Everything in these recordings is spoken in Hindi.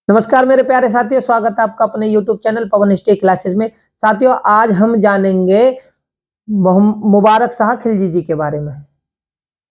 नमस्कार मेरे प्यारे साथियों, स्वागत है आपका अपने YouTube चैनल पवन स्टे क्लासेस में। साथियों, आज हम जानेंगे मुबारक शाह खिलजी जी के बारे में।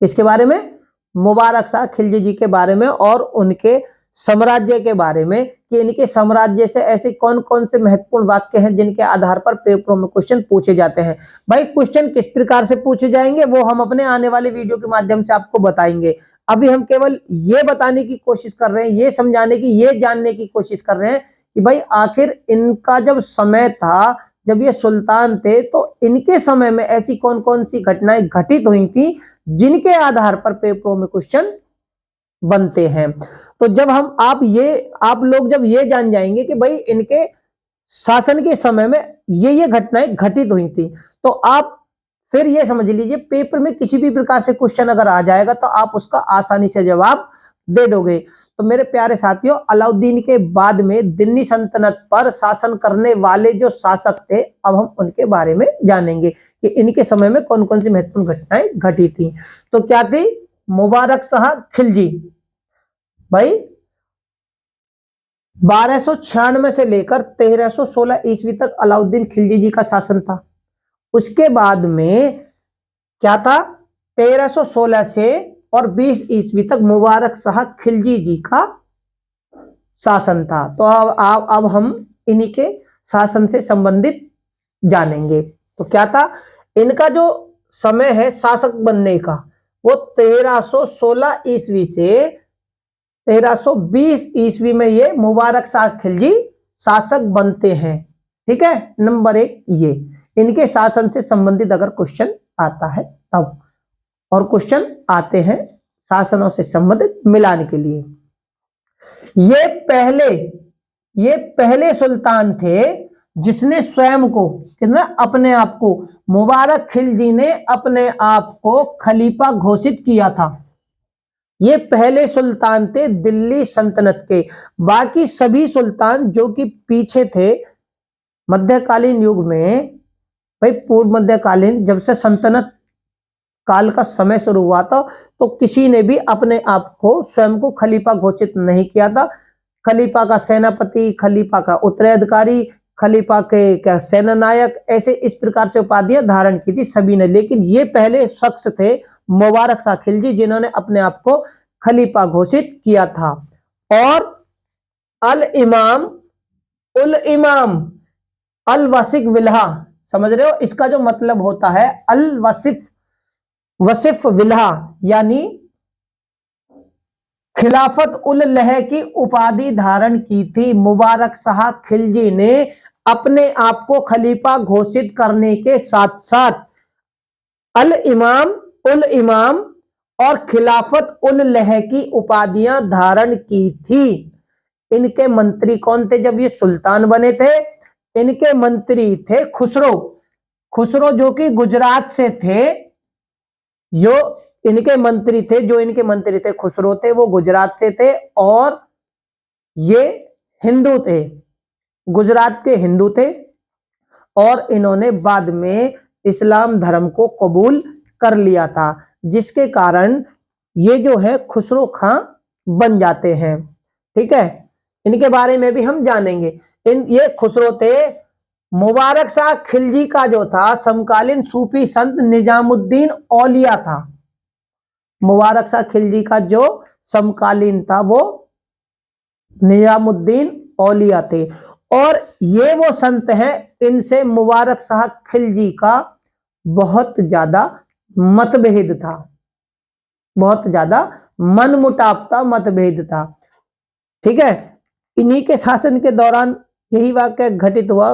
इसके बारे में मुबारक शाह खिलजी जी के बारे में और उनके साम्राज्य के बारे में कि इनके साम्राज्य से ऐसे कौन कौन से महत्वपूर्ण वाक्य हैं जिनके आधार पर पेपरों में क्वेश्चन पूछे जाते हैं। भाई, क्वेश्चन किस प्रकार से पूछे जाएंगे वो हम अपने आने वाले वीडियो के माध्यम से आपको बताएंगे। अभी हम केवल ये बताने की कोशिश कर रहे हैं, ये समझाने की, ये जानने की कोशिश कर रहे हैं कि भाई आखिर इनका जब समय था, जब ये सुल्तान थे, तो इनके समय में ऐसी कौन कौन सी घटनाएं घटित हुई थी जिनके आधार पर पेपरों में क्वेश्चन बनते हैं। तो जब आप लोग जब ये जान जाएंगे कि भाई इनके शासन के समय में ये घटनाएं घटित हुई थी, तो आप फिर ये समझ लीजिए पेपर में किसी भी प्रकार से क्वेश्चन अगर आ जाएगा तो आप उसका आसानी से जवाब दे दोगे। तो मेरे प्यारे साथियों, अलाउद्दीन के बाद में दिल्ली सल्तनत पर शासन करने वाले जो शासक थे, अब हम उनके बारे में जानेंगे कि इनके समय में कौन कौन सी महत्वपूर्ण घटनाएं घटी थी। तो क्या थी? मुबारक शाह खिलजी। भाई 1296 से लेकर 1316 ईस्वी तक अलाउद्दीन खिलजी जी का शासन था। उसके बाद में क्या था? 1316 से और 20 ईस्वी तक मुबारक शाह खिलजी जी का शासन था। तो अब हम इन्हीं के शासन से संबंधित जानेंगे। तो क्या था? इनका जो समय है शासक बनने का, वो 1316 ईस्वी से 1320 ईस्वी में ये मुबारक शाह खिलजी शासक बनते हैं। ठीक है, नंबर 1 ये इनके शासन से संबंधित अगर क्वेश्चन आता है तब, और क्वेश्चन आते हैं शासनों से संबंधित मिलाने के लिए। ये पहले सुल्तान थे जिसने स्वयं को, कितना, अपने आप को, मुबारक खिलजी ने अपने आप को खलीफा घोषित किया था। ये पहले सुल्तान थे दिल्ली सल्तनत के। बाकी सभी सुल्तान जो कि पीछे थे मध्यकालीन युग में, भाई पूर्व मध्यकालीन, जब से सल्तनत काल का समय शुरू हुआ था, तो किसी ने भी अपने आप को स्वयं को खलीफा घोषित नहीं किया था। खलीफा का सेनापति, खलीफा का उत्तराधिकारी, खलीफा के क्या सेना नायक, ऐसे इस प्रकार से उपाधियां धारण की थी सभी ने। लेकिन ये पहले शख्स थे मुबारक शाह खिलजी जिन्होंने अपने आप को खलीफा घोषित किया था। और उल इमाम अल वसिफ विल्हा, समझ रहे हो? इसका जो मतलब होता है अल वसिफ विल्हा, यानी खिलाफत उल लह की उपाधि धारण की थी मुबारक शाह खिलजी ने अपने आप को खलीफा घोषित करने के साथ साथ। उल इमाम और खिलाफत उल लह की उपाधियां धारण की थी। इनके मंत्री कौन थे जब ये सुल्तान बने थे? इनके मंत्री थे खुसरो जो कि गुजरात से थे। जो इनके मंत्री थे खुसरो थे, वो गुजरात से थे और ये हिंदू थे, गुजरात के हिंदू थे। और इन्होंने बाद में इस्लाम धर्म को कबूल कर लिया था, जिसके कारण ये जो है खुसरो खां बन जाते हैं। ठीक है, इनके बारे में भी हम जानेंगे। ये खुसरो थे। मुबारक शाह खिलजी का जो था समकालीन सूफी संत निजामुद्दीन औलिया था। मुबारक शाह खिलजी का जो समकालीन था वो निजामुद्दीन औलिया थे। और ये वो संत हैं, इनसे मुबारक शाह खिलजी का बहुत ज्यादा मतभेद था, बहुत ज्यादा मनमुटाव था, मतभेद था। ठीक है, इन्हीं के शासन के दौरान यही वाक्य घटित हुआ।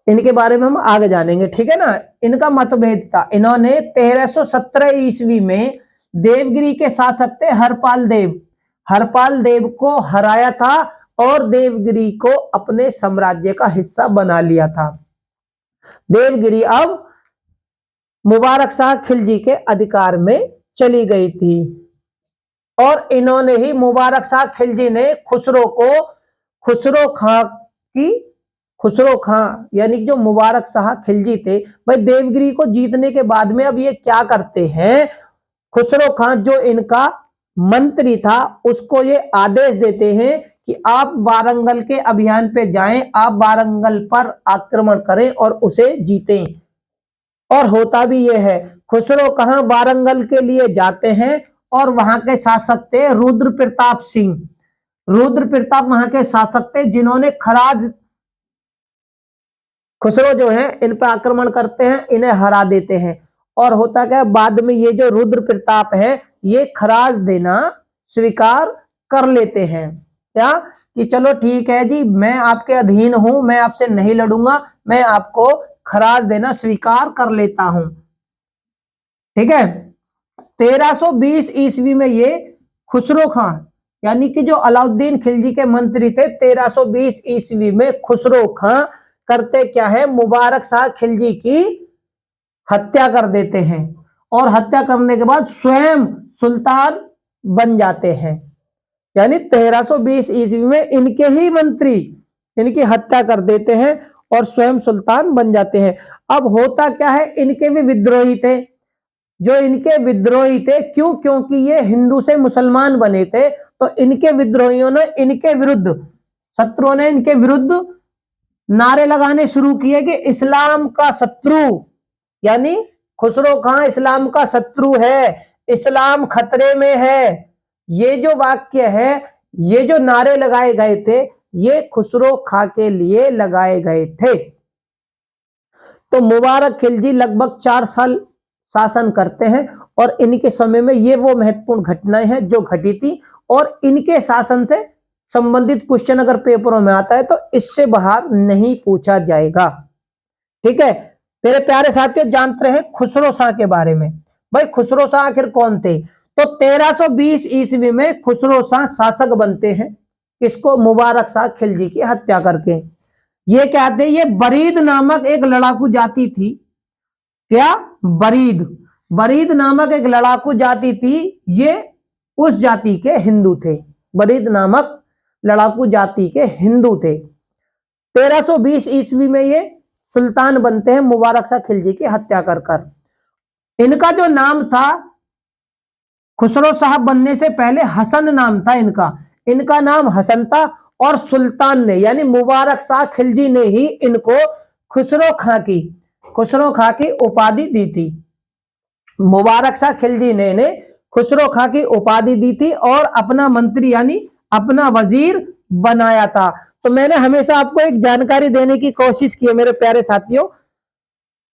इनके बारे में हम आगे जानेंगे। ठीक है ना, इनका मतभेद था। इन्होंने 1317 ईस्वी में देवगिरी के शासक थे हरपाल देव को हराया था और देवगिरी को अपने साम्राज्य का हिस्सा बना लिया था। देवगिरी अब मुबारक शाह खिलजी के अधिकार में चली गई थी। और इन्होंने ही, मुबारक शाह खिलजी ने खुसरो खां यानी जो मुबारक शाह खिलजी थे, भाई देवगिरी को जीतने के बाद में अब ये क्या करते हैं, खुसरो खां जो इनका मंत्री था उसको ये आदेश देते हैं कि आप वारंगल के अभियान पे जाएं, आप वारंगल पर आक्रमण करें और उसे जीतें। और होता भी ये है, खुसरो कहां वारंगल के लिए जाते हैं और वहां के शासक थे रुद्र प्रताप सिंह। रुद्र प्रताप वहां के शासक थे जिन्होंने खराज, खुसरो जो है इन पर आक्रमण करते हैं, इन्हें हरा देते हैं। और होता क्या, बाद में ये जो रुद्र प्रताप है ये खराज देना स्वीकार कर लेते हैं। क्या कि चलो ठीक है जी, मैं आपके अधीन हूं, मैं आपसे नहीं लड़ूंगा, मैं आपको खराज देना स्वीकार कर लेता हूं। ठीक है। 1320 ईस्वी में ये खुसरो खां, यानी कि जो अलाउद्दीन खिलजी के मंत्री थे, 1320 ईस्वी में खुसरो खां करते क्या है, मुबारक शाह खिलजी की हत्या कर देते हैं। और हत्या करने के बाद स्वयं सुल्तान बन जाते हैं। यानी 1320 ईस्वी में इनके ही मंत्री इनकी हत्या कर देते हैं और स्वयं सुल्तान बन जाते हैं। अब होता क्या है, इनके भी विद्रोही थे, जो इनके विद्रोही थे, क्यों, क्योंकि ये हिंदू से मुसलमान बने थे, तो इनके विद्रोहियों ने इनके विरुद्ध, शत्रुओं ने इनके विरुद्ध नारे लगाने शुरू किए कि इस्लाम का शत्रु, यानी खुसरो खां इस्लाम का शत्रु है, इस्लाम खतरे में है। ये जो वाक्य है, ये जो नारे लगाए गए थे, ये खुसरो खां के लिए लगाए गए थे। तो मुबारक खिलजी लगभग 4 साल शासन करते हैं और इनके समय में ये वो महत्वपूर्ण घटनाएं हैं जो घटी थी। और इनके शासन से संबंधित क्वेश्चन अगर पेपरों में आता है तो इससे बाहर नहीं पूछा जाएगा। ठीक है। मेरे प्यारे साथियों, जानते हैं खुसरो शाह के बारे में। भाई खुसरो शाह आखिर कौन थे? तो 1320 ईस्वी में खुसरो शाह शासक बनते हैं। किसको? मुबारक शाह खिलजी की हत्या करके। ये क्या थे? ये बरीद नामक एक लड़ाकू जाति थी। क्या? बरीद। बरीद नामक एक लड़ाकू जाति थी। ये उस जाति के हिंदू थे। बरीद नामक लड़ाकू जाति के हिंदू थे। 1320 ईस्वी में ये सुल्तान बनते हैं मुबारक शाह खिलजी की हत्या कर। इनका जो नाम था, खुसरो साहब बनने से पहले हसन नाम था इनका। इनका नाम हसन था और सुल्तान ने, यानी मुबारक शाह खिलजी ने ही इनको खुसरो खां की उपाधि दी थी। मुबारक शाह खिलजी ने इन्हें खुसरो खां की उपाधि दी थी और अपना मंत्री यानी अपना वजीर बनाया था। तो मैंने हमेशा आपको एक जानकारी देने की कोशिश की है मेरे प्यारे साथियों,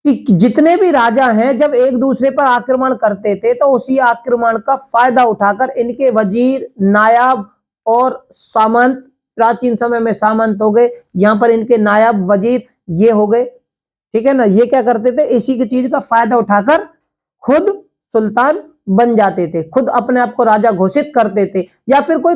कि जितने भी राजा हैं जब एक दूसरे पर आक्रमण करते थे तो उसी आक्रमण का फायदा उठाकर इनके वजीर, नायाब और सामंत, प्राचीन समय में सामंत हो गए, यहां पर इनके नायाब, वजीर ये हो गए। ठीक है ना। ये क्या करते थे? इसी की चीज का फायदा उठाकर खुद सुल्तान बन जाते थे, खुद अपने आप को राजा घोषित करते थे, या फिर कोई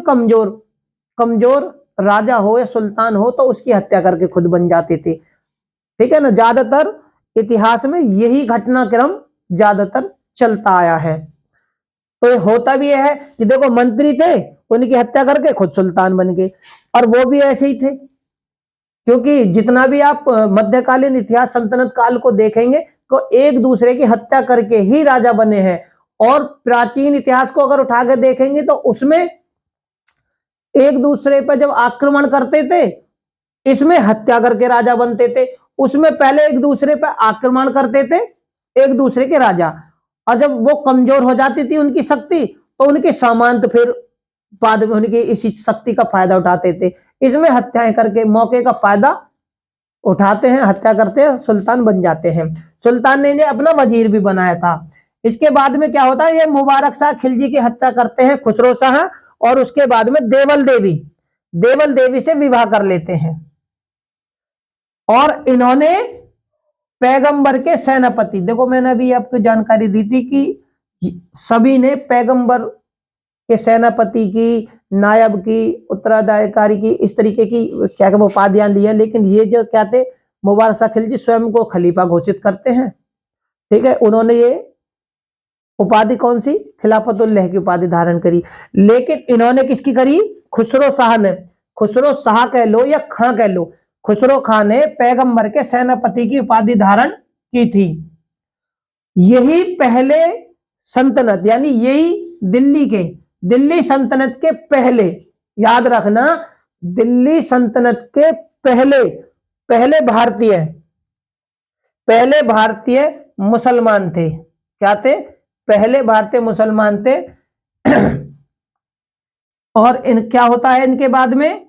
कमजोर राजा हो या सुल्तान हो तो उसकी हत्या करके खुद बन जाते थे। ठीक है ना। ज्यादातर इतिहास में यही घटनाक्रम ज्यादातर चलता आया है। तो होता भी है कि देखो मंत्री थे, उनकी हत्या करके खुद सुल्तान बन गए। और वो भी ऐसे ही थे, क्योंकि जितना भी आप मध्यकालीन इतिहास, सल्तनत काल को देखेंगे तो एक दूसरे की हत्या करके ही राजा बने हैं। और प्राचीन इतिहास को अगर उठा के देखेंगे तो उसमें एक दूसरे पर जब आक्रमण करते थे, इसमें हत्या करके राजा बनते थे। उसमें पहले एक दूसरे पर आक्रमण करते थे एक दूसरे के राजा, और जब वो कमजोर हो जाती थी उनकी शक्ति, तो उनके सामंत फिर बाद में उनकी इसी शक्ति का फायदा उठाते थे। इसमें हत्याएं करके मौके का फायदा उठाते हैं, हत्या करते हैं, सुल्तान बन जाते हैं। सुल्तान ने इन्हें अपना वजीर भी बनाया था। इसके बाद में क्या होता है, ये मुबारक शाह खिलजी की हत्या करते हैं खुसरो शाह, और उसके बाद में देवल देवी से विवाह कर लेते हैं। और इन्होंने पैगंबर के सेनापति, देखो मैंने अभी आपको जानकारी दी थी कि सभी ने पैगंबर के सेनापति की, नायब की, उत्तराधिकारी की, इस तरीके की क्या उपाधियां ली है। लेकिन ये जो क्या थे, मुबारक शाह खिलजी स्वयं को खलीफा घोषित करते हैं। ठीक है। उन्होंने ये उपाधि कौन सी? खिलाफतुल्लाह की उपाधि धारण करी। लेकिन इन्होंने किसकी करी? खुसरो शाह ने। खुसरो शाह कह लो या खां कह लो, खुसरो खां ने पैगंबर के सेनापति की उपाधि धारण की थी। यही पहले सल्तनत, यानी यही दिल्ली सल्तनत के पहले, याद रखना दिल्ली सल्तनत के पहले भारतीय मुसलमान थे। क्या थे? पहले भारतीय मुसलमान थे। और क्या होता है इनके बाद में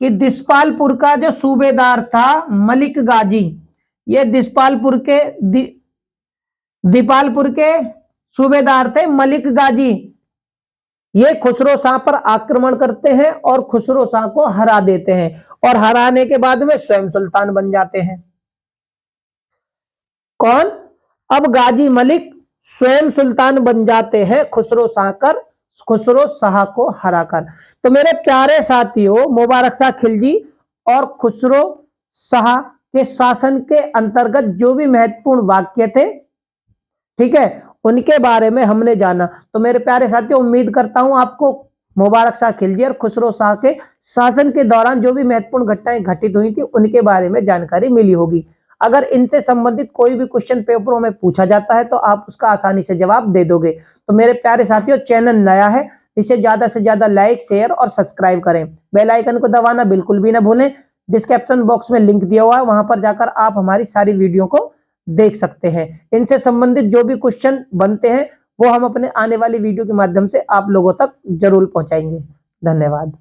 कि दिसपालपुर का जो सूबेदार था मलिक गाजी, ये दीपालपुर के सूबेदार थे मलिक गाजी। ये खुसरो शाह पर आक्रमण करते हैं और खुसरो शाह को हरा देते हैं, और हराने के बाद में स्वयं सुल्तान बन जाते हैं। कौन? अब गाजी मलिक स्वयं सुल्तान बन जाते हैं खुसरो शाह को हराकर। तो मेरे प्यारे साथियों, मुबारक शाह खिलजी और खुसरो शाह के शासन के अंतर्गत जो भी महत्वपूर्ण वाक्य थे, ठीक है, उनके बारे में हमने जाना। तो मेरे प्यारे साथियों, उम्मीद करता हूं आपको मुबारक शाह खिलजी और खुसरो शाह के शासन के दौरान जो भी महत्वपूर्ण घटनाएं घटित हुई थी उनके बारे में जानकारी मिली होगी। अगर इनसे संबंधित कोई भी क्वेश्चन पेपरों में पूछा जाता है तो आप उसका आसानी से जवाब दे दोगे। तो मेरे प्यारे साथियों, चैनल नया है, इसे ज्यादा से ज्यादा लाइक, शेयर और सब्सक्राइब करें। बेल आइकन को दबाना बिल्कुल भी ना भूलें। डिस्क्रिप्शन बॉक्स में लिंक दिया हुआ है, वहां पर जाकर आप हमारी सारी वीडियो को देख सकते हैं। इनसे संबंधित जो भी क्वेश्चन बनते हैं वो हम अपने आने वाली वीडियो के माध्यम से आप लोगों तक जरूर पहुंचाएंगे। धन्यवाद।